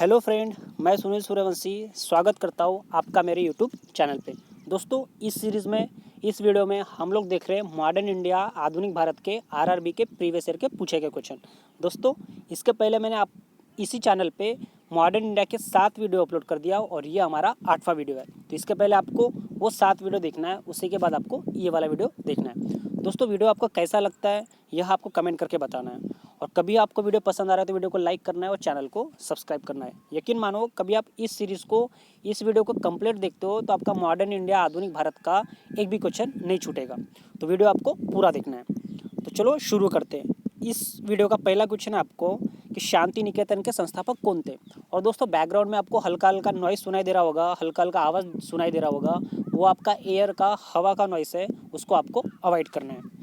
Hello friend, मैं सुनील सूर्यवंशी स्वागत करता हूँ आपका मेरे यूट्यूब चैनल पे। दोस्तों, इस सीरीज़ में इस वीडियो में हम लोग देख रहे हैं मॉडर्न इंडिया आधुनिक भारत के आरआरबी के प्रीवियस ईयर के पूछे गए क्वेश्चन। दोस्तों, इसके पहले मैंने आप इसी चैनल पे मॉडर्न इंडिया के 7 वीडियो अपलोड कर दिया और ये हमारा 8वां वीडियो है। तो इसके पहले आपको वो 7 वीडियो देखना है, उसी के बाद आपको ये वाला वीडियो देखना है। दोस्तों, वीडियो आपको कैसा लगता है यह आपको कमेंट करके बताना है। और कभी आपको वीडियो पसंद आ रहा है तो वीडियो को लाइक करना है और चैनल को सब्सक्राइब करना है। यकीन मानो, कभी आप इस वीडियो को कंप्लीट देखते हो तो आपका मॉडर्न इंडिया आधुनिक भारत का एक भी क्वेश्चन नहीं छूटेगा। तो वीडियो आपको पूरा देखना है। तो चलो शुरू करते हैं। इस वीडियो का पहला क्वेश्चन है आपको कि शांति निकेतन के संस्थापक कौन थे। और दोस्तों, बैकग्राउंड में आपको हल्का हल्का नॉइस सुनाई दे रहा होगा, हल्का हल्का आवाज़ सुनाई दे रहा होगा, वो आपका एयर का, हवा का नॉइस है, उसको आपको अवॉइड करना है।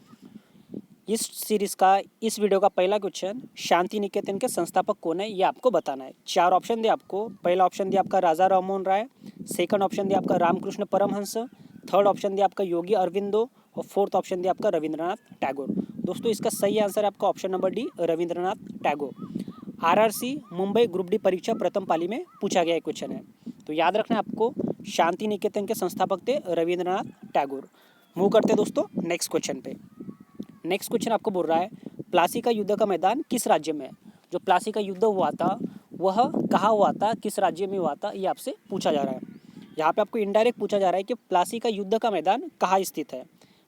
इस सीरीज़ का इस वीडियो का पहला क्वेश्चन, शांति निकेतन के संस्थापक कौन है, ये आपको बताना है। 4 ऑप्शन दिए आपको। पहला ऑप्शन दिया आपका राजा राममोहन राय, सेकंड ऑप्शन दिया आपका रामकृष्ण परमहंस, थर्ड ऑप्शन दिया आपका योगी अरविंदो और फोर्थ ऑप्शन दिया आपका रविंद्रनाथ टैगोर। दोस्तों, इसका सही आंसर है आपका option number D, Rabindranath Tagore. RRC Mumbai group D परीक्षा प्रथम पाली में पूछा गया क्वेश्चन है। तो याद रखना है आपको, शांति निकेतन के संस्थापक थे रविंद्रनाथ टैगोर। मूव करते हैं दोस्तों नेक्स्ट क्वेश्चन पे। नेक्स्ट क्वेश्चन आपको बोल रहा है, प्लासी का युद्ध का मैदान किस राज्य में है। जो प्लासी का युद्ध हुआ था वह कहाँ हुआ था, किस राज्य में हुआ था, ये आपसे पूछा जा रहा है। यहाँ पे आपको इनडायरेक्ट पूछा जा रहा है कि प्लासी का युद्ध का मैदान कहाँ स्थित है,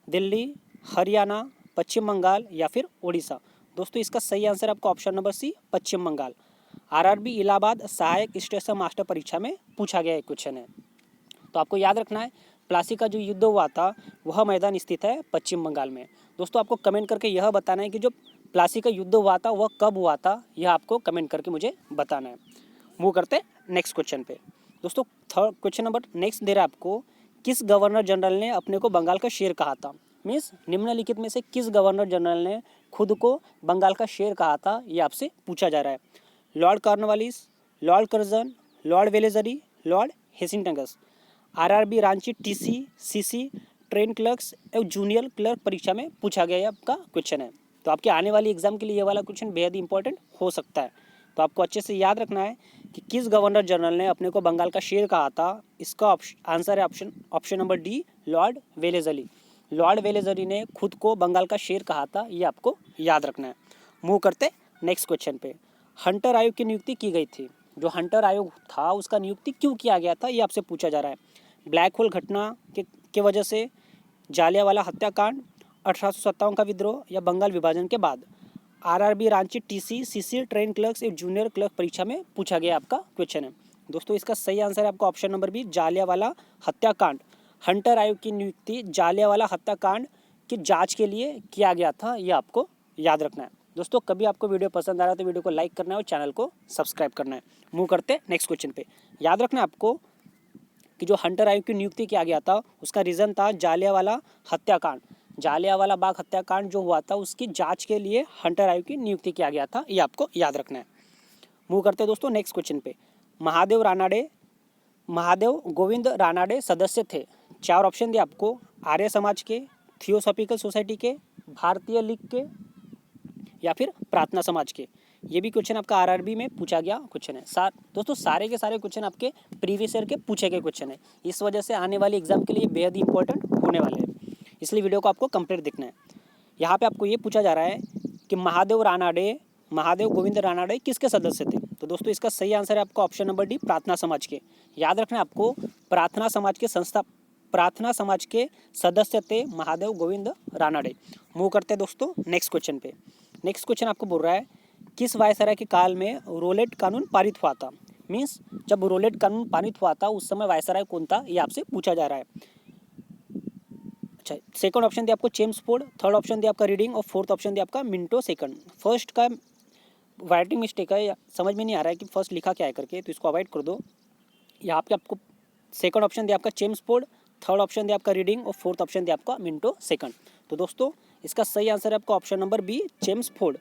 दिल्ली, हरियाणा, पश्चिम बंगाल या फिर उड़ीसा। दोस्तों, इसका सही आंसर आपका ऑप्शन नंबर सी, पश्चिम बंगाल। आरआरबी इलाहाबाद सहायक स्टेशन मास्टर परीक्षा में पूछा गया एक क्वेश्चन है। तो आपको याद रखना है, प्लासी का जो युद्ध हुआ था वह मैदान स्थित है पश्चिम बंगाल में। दोस्तों, आपको कमेंट करके यह बताना है कि जो प्लासी का युद्ध हुआ था वह कब हुआ था, यह आपको कमेंट करके मुझे बताना है। मूव करते हैं नेक्स्ट क्वेश्चन पे। दोस्तों, थर्ड क्वेश्चन नंबर नेक्स्ट दे रहा है आपको, किस गवर्नर जनरल ने अपने को बंगाल का शेर कहा था। मीन्स निम्नलिखित में से किस गवर्नर जनरल ने खुद को बंगाल का शेर कहा था, ये आपसे पूछा जा रहा है। Lord Cornwallis, Lord Curzon, Lord Wellesley, Lord Hastings. RRB Ranchi TC, CC, train clerks एवं जूनियर क्लर्क परीक्षा में पूछा गया आपका क्वेश्चन है। तो आपके आने वाली एग्जाम के लिए ये वाला क्वेश्चन बेहद इंपॉर्टेंट हो सकता है। तो आपको अच्छे से याद रखना है कि किस गवर्नर जनरल ने अपने को बंगाल का शेर कहा था। इसका आंसर है option number D, Lord Wellesley. Lord Wellesley ने खुद को बंगाल का शेर कहा था, ये आपको याद रखना है। मूव करते नेक्स्ट क्वेश्चन पे। हंटर आयोग की नियुक्ति की गई थी। जो हंटर आयोग था उसका नियुक्ति क्यों किया गया था, ये आपसे पूछा जा रहा है। ब्लैक होल घटना के वजह से, जालियांवाला हत्याकांड, 1857 का विद्रोह या बंगाल विभाजन के बाद। RRB Ranchi TC, CC, train clerks एवं जूनियर क्लर्क परीक्षा में पूछा गया आपका क्वेश्चन है। दोस्तों, इसका सही आंसर है आपका ऑप्शन नंबर बी, जालियांवाला हत्याकांड। हंटर आयोग की नियुक्ति जालियांवाला हत्याकांड की जांच के लिए किया गया था, यह आपको याद रखना है। दोस्तों, कभी आपको वीडियो पसंद आ रहा है तो वीडियो को लाइक करना है और चैनल को सब्सक्राइब करना है। मूव करते हैं नेक्स्ट क्वेश्चन पे। याद रखना है आपको कि जो हंटर आयोग की नियुक्ति किया गया था उसका रीज़न था जालियांवाला हत्याकांड। जालियांवाला बाग हत्याकांड जो हुआ था उसकी जांच के लिए हंटर आयोग की नियुक्ति किया गया था, ये आपको याद रखना है। मूव करते हैं दोस्तों नेक्स्ट क्वेश्चन पे। महादेव गोविंद रानाडे सदस्य थे। 4 ऑप्शन दिए आपको, आर्य समाज के, थियोसॉफिकल सोसाइटी के, भारतीय लीग के या फिर प्रार्थना समाज के। ये भी क्वेश्चन आपका आरआरबी में पूछा गया क्वेश्चन है। दोस्तों, सारे के सारे क्वेश्चन आपके प्रीवियस ईयर के पूछे गए क्वेश्चन है। इस वजह से आने वाली एग्जाम के लिए बेहद ही इंपॉर्टेंट होने वाले हैं, इसलिए वीडियो को आपको कंप्लीट देखना है। यहाँ पे आपको ये पूछा जा रहा है कि महादेव गोविंद रानाडे किसके सदस्य थे। तो दोस्तों, इसका सही आंसर है आपका ऑप्शन नंबर डी, प्रार्थना समाज के। याद रखना है आपको, प्रार्थना समाज के सदस्य थे महादेव गोविंद रानाडे। मूव करते हैं दोस्तों नेक्स्ट क्वेश्चन पे। नेक्स्ट क्वेश्चन आपको बोल रहा है, किस वायसराय के काल में रोलेट कानून पारित हुआ था। मीन्स जब रोलेट कानून पारित हुआ था उस समय वायसराय कौन था, ये आपसे पूछा जा रहा है। अच्छा, सेकंड ऑप्शन दिया आपको चेम्सफोर्ड, थर्ड ऑप्शन दिया आपका रीडिंग और फोर्थ ऑप्शन दिया आपका मिंटो सेकंड। फर्स्ट का राइटिंग मिस्टेक है, समझ में नहीं आ रहा है कि फर्स्ट लिखा क्या है करके, तो इसको अवॉइड कर दो। यहाँ पे आपको सेकंड ऑप्शन दिया आपका चेम्सफोर्ड, थर्ड ऑप्शन दिया आपका रीडिंग और फोर्थ ऑप्शन दिया आपका मिंटो सेकंड। तो दोस्तों, इसका सही आंसर है आपका option number B, Chelmsford.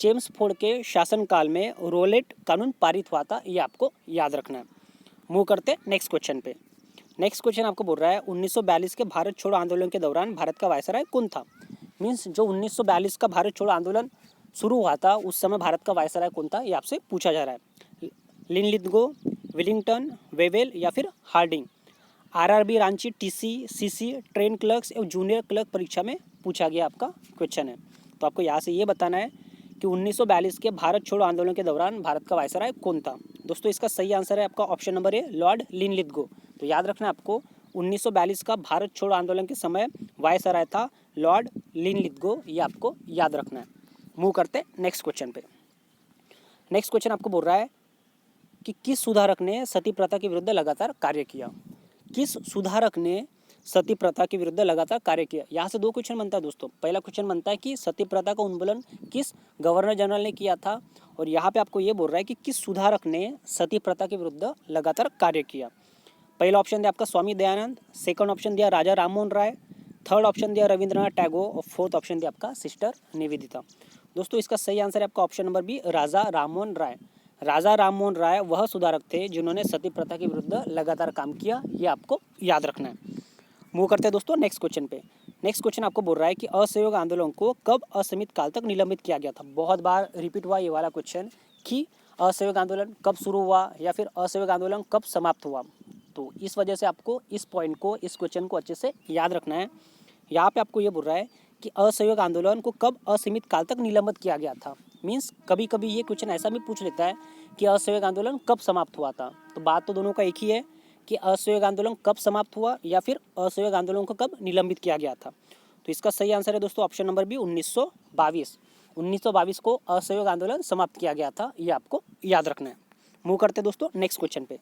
Chelmsford के शासनकाल में रोलेट कानून पारित हुआ था, ये आपको याद रखना है। मूव करते नेक्स्ट क्वेश्चन पे। नेक्स्ट क्वेश्चन आपको बोल रहा है, 1942 के भारत छोड़ो आंदोलन के दौरान भारत का वायसराय कौन था। मीन्स जो 1942 का भारत छोड़ो आंदोलन शुरू हुआ था उस समय भारत का वायसराय कौन था, ये आपसे पूछा जा रहा है। लिनलिथगो, विलिंगटन, वेवेल या फिर Hardinge. RRB Ranchi, TC, CC, train clerks एवं जूनियर क्लर्क परीक्षा में पूछा गया आपका क्वेश्चन है। तो आपको यहाँ से ये बताना है कि 1942 के भारत छोड़ो आंदोलन के दौरान भारत का वायसराय कौन था। दोस्तों इसका सही आंसर है आपका ऑप्शन नंबर ए, लॉर्ड लिनलिथगो। तो याद रखना है आपको, 1942 का भारत छोड़ो आंदोलन के समय वायसराय था लॉर्ड लिनलिथगो, ये आपको याद रखना है। मूव करते नेक्स्ट क्वेश्चन पे। नेक्स्ट क्वेश्चन आपको बोल रहा है कि किस सुधारक ने सती प्रथा के विरुद्ध लगातार कार्य किया। किस सुधारक ने सती प्रथा के विरुद्ध लगातार कार्य किया। यहाँ से दो क्वेश्चन बनता है दोस्तों। पहला क्वेश्चन बनता है कि सती प्रथा का उन्मूलन किस गवर्नर जनरल ने किया था, और यहाँ पे आपको ये बोल रहा है कि किस सुधारक ने सती प्रथा के विरुद्ध लगातार कार्य किया। पहला ऑप्शन दिया आपका स्वामी दयानंद, सेकंड ऑप्शन दिया राजा राममोहन राय, थर्ड ऑप्शन दिया रविंद्रनाथ टैगोर और फोर्थ ऑप्शन दिया आपका सिस्टर निवेदिता। दोस्तों इसका सही आंसर है आपका option number B, Raja Rammohan Roy. Raja Rammohan Roy वह सुधारक थे जिन्होंने सती प्रथा के विरुद्ध लगातार काम किया, ये आपको याद रखना है। मूव करते हैं दोस्तों नेक्स्ट क्वेश्चन पे। नेक्स्ट क्वेश्चन आपको बोल रहा है कि असहयोग आंदोलन को कब असीमित काल तक निलंबित किया गया था। बहुत बार रिपीट हुआ ये वाला क्वेश्चन कि असहयोग आंदोलन कब शुरू हुआ या फिर असहयोग आंदोलन कब समाप्त हुआ। तो इस वजह से आपको इस पॉइंट को, इस क्वेश्चन को अच्छे से याद रखना है। यहाँ पे आपको ये बोल रहा है कि असहयोग आंदोलन को कब असीमित काल तक निलंबित किया गया था। मीन्स कभी कभी ये क्वेश्चन ऐसा भी पूछ लेता है कि असहयोग आंदोलन कब समाप्त हुआ था। तो बात तो दोनों का एक ही है कि असहयोग आंदोलन कब समाप्त हुआ या फिर असहयोग आंदोलन को कब निलंबित किया गया था। तो इसका सही आंसर है दोस्तों ऑप्शन नंबर बी, 1922। 1922 को असहयोग आंदोलन समाप्त किया गया था, ये आपको याद रखना है। मूव करते दोस्तों नेक्स्ट क्वेश्चन पे।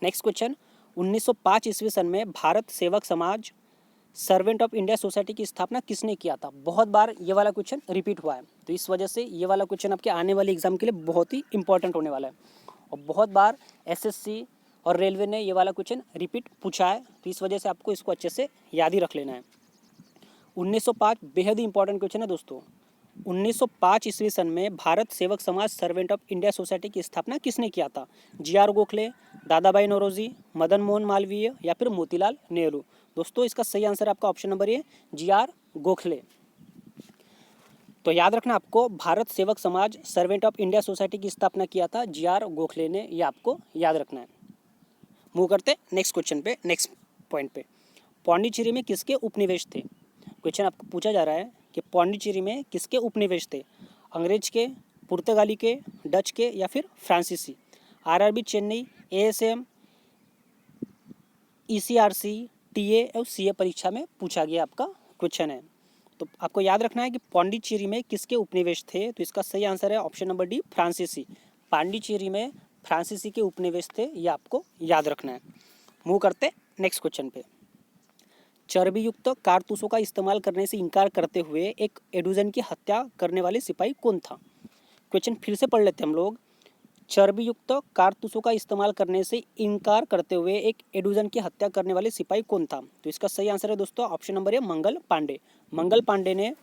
नेक्स्ट क्वेश्चन, 1905 ईस्वी सन में भारत सेवक समाज सर्वेंट ऑफ इंडिया सोसाइटी की स्थापना किसने किया था। बहुत बार ये वाला क्वेश्चन रिपीट हुआ है, तो इस वजह से ये वाला क्वेश्चन आपके आने वाले एग्जाम के लिए बहुत ही इंपॉर्टेंट होने वाला है। और बहुत बार एसएससी और रेलवे ने ये वाला क्वेश्चन रिपीट पूछा है, तो इस वजह से आपको इसको अच्छे से याद ही रख लेना है। 1905 बेहद ही इंपॉर्टेंट क्वेश्चन है दोस्तों। 1905 ईस्वी सन में भारत सेवक समाज सर्वेंट ऑफ इंडिया सोसाइटी की स्थापना किसने किया था। जीआर गोखले, दादा भाई नौरोजी, मदन मोहन मालवीय या फिर मोतीलाल नेहरू। दोस्तों इसका सही आंसर है आपका option number A, G R Gokhale. तो याद रखना आपको, भारत सेवक समाज सर्वेंट ऑफ इंडिया सोसाइटी की स्थापना किया था जीआर गोखले ने, ये आपको याद रखना है। मूव करते नेक्स्ट क्वेश्चन पे, नेक्स्ट पॉइंट पे। पौंडीचेरी में किसके उपनिवेश थे। क्वेश्चन आपको पूछा जा रहा है कि पौंडीचेरी में किसके उपनिवेश थे। अंग्रेज के, पुर्तगाली के, डच के या फिर फ्रांसीसी। आरआरबी चेन्नई, एएसएम, ईसीआरसी, टीए और सीए परीक्षा में पूछा गया आपका क्वेश्चन है। तो आपको याद रखना है कि पौंडीचेरी में किसके उपनिवेश थे। तो इसका सही आंसर है ऑप्शन नंबर डी, फ्रांसीसी। पांडिचेरी में फ्रांसीसी के उपनिवेश थे, ये आपको याद रखना है। मूव करते नेक्स्ट क्वेश्चन पे। चर्बी युक्त कारतूसों का इस्तेमाल करने से इनकार करते हुए एक एडुजन की हत्या करने वाले सिपाही कौन था। क्वेश्चन फिर से पढ़ लेते हैं हम लोग। चर्बी युक्त कारतूसों का इस्तेमाल करने से इनकार करते हुए एक एडुजन की हत्या करने वाले सिपाही कौन था। तो इसका सही आंसर है दोस्तों ऑप्शन नंबर ए, मंगल पांडे। मंगल पांडे ने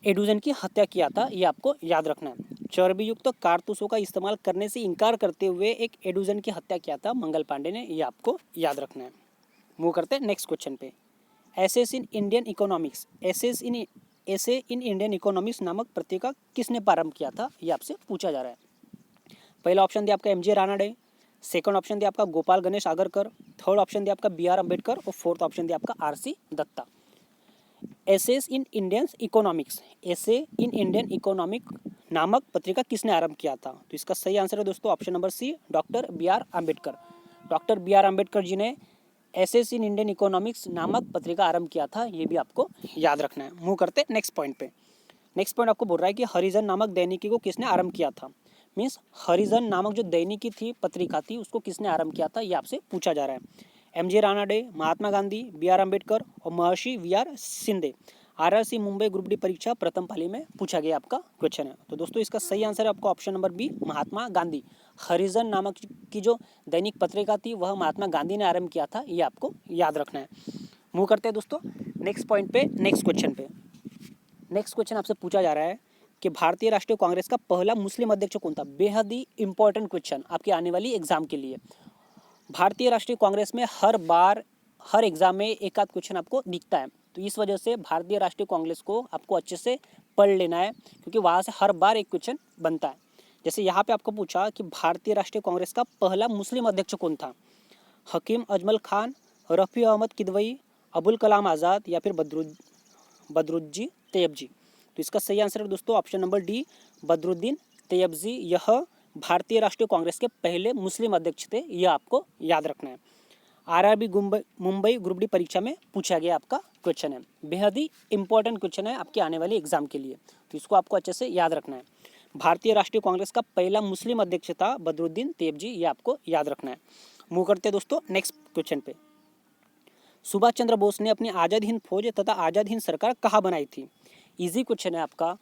एडुजन की हत्या किया था, ये आपको याद रखना है। चर्बी युक्त कारतूसों का इस्तेमाल करने से इनकार करते हुए एक एडुजन की हत्या किया था मंगल पांडे ने, ये आपको याद रखना है। मूव करते हैं नेक्स्ट क्वेश्चन पे। Essays in Indian economics, essay in Indian economics नामक पत्रिका किसने प्रारंभ किया था, ये आपसे पूछा जा रहा है। पहला ऑप्शन दिया आपका एमजे रानाडे, सेकंड ऑप्शन दिया आपका गोपाल गणेश आगरकर, थर्ड ऑप्शन दिया आपका बीआर अम्बेडकर और फोर्थ ऑप्शन दिया आपका R C Dutta. Essays in Indian economics, essay in Indian economic नामक पत्रिका किसने आरंभ किया था। तो इसका सही आंसर है दोस्तों option number C, doctor BR Ambedkar. Doctor BR Ambedkar ji ने एसेस इन इंडियन इकोनॉमिक्स नामक पत्रिका आरंभ किया था, ये भी आपको याद रखना है। मूव करते नेक्स्ट पॉइंट पे। नेक्स्ट पॉइंट आपको बोल रहा है कि हरिजन नामक दैनिकी को किसने आरंभ किया था। मीन्स हरिजन नामक जो दैनिकी थी, पत्रिका थी, उसको किसने आरंभ किया था, ये आपसे पूछा जा रहा है। एमजे रानाडे, महात्मा गांधी, बीआर अम्बेडकर और Maharshi V R Shinde. RRC Mumbai group D परीक्षा प्रथम पाली में पूछा गया आपका क्वेश्चन है। तो दोस्तों इसका सही आंसर है आपका option number B, Mahatma Gandhi. हरिजन नामक की जो दैनिक पत्रिका थी वह महात्मा गांधी ने आरंभ किया था, ये आपको याद रखना है। मूव करते हैं दोस्तों नेक्स्ट पॉइंट पे, नेक्स्ट क्वेश्चन पे। नेक्स्ट क्वेश्चन आपसे पूछा जा रहा है कि भारतीय राष्ट्रीय कांग्रेस का पहला मुस्लिम अध्यक्ष कौन था। बेहद ही इंपॉर्टेंट क्वेश्चन आपके आने वाली एग्जाम के लिए। भारतीय राष्ट्रीय कांग्रेस में हर बार हर एग्जाम में एक आध क्वेश्चन आपको दिखता है, तो इस वजह से भारतीय राष्ट्रीय कांग्रेस को आपको अच्छे से पढ़ लेना है, क्योंकि वहाँ से हर बार एक क्वेश्चन बनता है। जैसे यहाँ पे आपको पूछा कि भारतीय राष्ट्रीय कांग्रेस का पहला मुस्लिम अध्यक्ष कौन था? हकीम अजमल खान, रफ़ी अहमद किदवई, अबुल कलाम आज़ाद या फिर बदरुद्दी तैयबजी। तो इसका सही आंसर है दोस्तों option number D, Badruddin Tyabji. यह भारतीय राष्ट्रीय कांग्रेस के पहले मुस्लिम अध्यक्ष थे, यह आपको याद रखना है। आरआरबी मुंबई ग्रुप डी परीक्षा में पूछा गया आपका क्वेश्चन है, बेहद ही इंपॉर्टेंट क्वेश्चन है आपके आने वाले एग्जाम के लिए, तो इसको आपको अच्छे से याद रखना है। भारतीय राष्ट्रीय कांग्रेस का पहला मुस्लिम अध्यक्ष था बदरुद्दीन तैयबजी, ये आपको याद रखना है। मूव करते हैं दोस्तों नेक्स्ट क्वेश्चन पे। सुभाष चंद्र बोस ने अपनी आज़ाद हिंद फौज तथा आज़ाद हिंद सरकार कहाँ बनाई थी? इजी क्वेश्चन है आपका।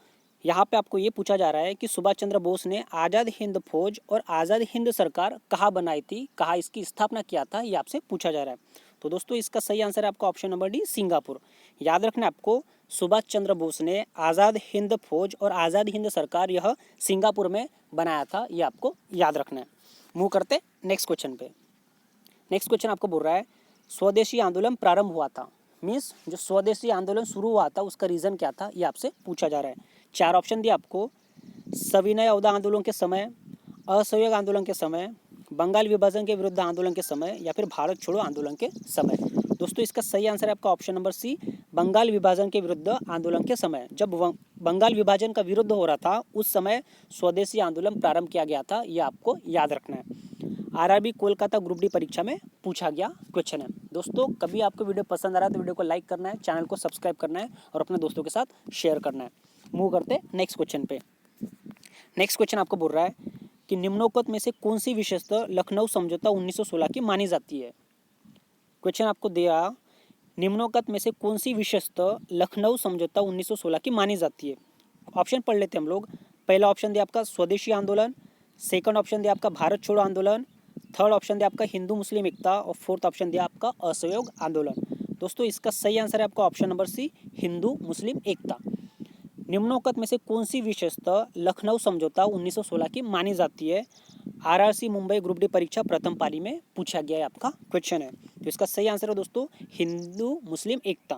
यहाँ पे आपको ये पूछा जा रहा है कि सुभाष चंद्र बोस ने आज़ाद हिंद फौज और आज़ाद हिंद सरकार कहाँ बनाई थी, कहाँ इसकी स्थापना किया था, ये आपसे पूछा जा रहा है। तो दोस्तों इसका सही आंसर है आपका ऑप्शन नंबर डी, सिंगापुर। याद रखना है आपको, सुभाष चंद्र बोस ने आज़ाद हिंद फौज और आज़ाद हिंद सरकार यह सिंगापुर में बनाया था, ये आपको याद रखना है। मूव करते नेक्स्ट क्वेश्चन पे। नेक्स्ट क्वेश्चन आपको बोल रहा है स्वदेशी आंदोलन प्रारंभ हुआ था, मीन्स जो स्वदेशी आंदोलन शुरू हुआ था उसका रीज़न क्या था, ये आपसे पूछा जा रहा है। 4 ऑप्शन दिया आपको, सविनय अवध आंदोलन के समय, असहयोग आंदोलन के समय, बंगाल विभाजन के विरुद्ध आंदोलन के समय या फिर भारत छोड़ो आंदोलन के समय। दोस्तों इसका सही आंसर है आपका ऑप्शन नंबर सी, बंगाल विभाजन के विरुद्ध आंदोलन के समय। जब बंगाल विभाजन का विरुद्ध हो रहा था उस समय स्वदेशी आंदोलन प्रारंभ किया गया था, यह आपको याद रखना है। आरआरबी कोलकाता ग्रुप डी परीक्षा में पूछा गया क्वेश्चन है। दोस्तों कभी आपको वीडियो पसंद आ रहा है तो वीडियो को लाइक करना है, चैनल को सब्सक्राइब करना है और अपने दोस्तों के साथ शेयर करना है। मूव करते नेक्स्ट क्वेश्चन पे। नेक्स्ट क्वेश्चन आपको बोल रहा है कि निम्नोक्त में से कौन सी विशेषता लखनऊ समझौता 1916 की मानी जाती है? क्वेश्चन आपको दिया, निम्नोक्त में से कौन सी विशेषता लखनऊ समझौता 1916 की मानी जाती है? ऑप्शन पढ़ लेते हैं हम लोग। पहला ऑप्शन दिया आपका स्वदेशी आंदोलन, सेकंड ऑप्शन दिया आपका भारत छोड़ो आंदोलन, थर्ड ऑप्शन दिया आपका हिंदू मुस्लिम एकता और फोर्थ ऑप्शन दिया आपका असहयोग आंदोलन। दोस्तों इसका सही आंसर है आपका ऑप्शन नंबर सी, हिंदू मुस्लिम एकता। निम्नोक्त में से कौन सी विशेषता लखनऊ समझौता 1916 की मानी जाती है? आरआरसी मुंबई ग्रुप डी परीक्षा प्रथम पाली में पूछा गया है आपका क्वेश्चन है, तो इसका सही आंसर है दोस्तों हिंदू मुस्लिम एकता।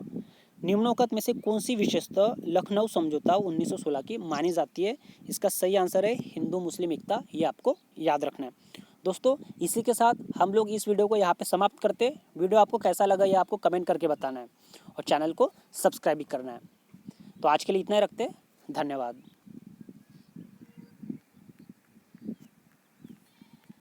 निम्नोक्त में से कौन सी विशेषता लखनऊ समझौता 1916 की मानी जाती है? इसका सही आंसर है हिंदू मुस्लिम एकता, ये आपको याद रखना है। दोस्तों इसी के साथ हम लोग इस वीडियो को यहाँ पे समाप्त करते हैं। वीडियो आपको कैसा लगा ये आपको कमेंट करके बताना है और चैनल को सब्सक्राइब भी करना है। तो आज के लिए इतना ही रखते हैं, धन्यवाद।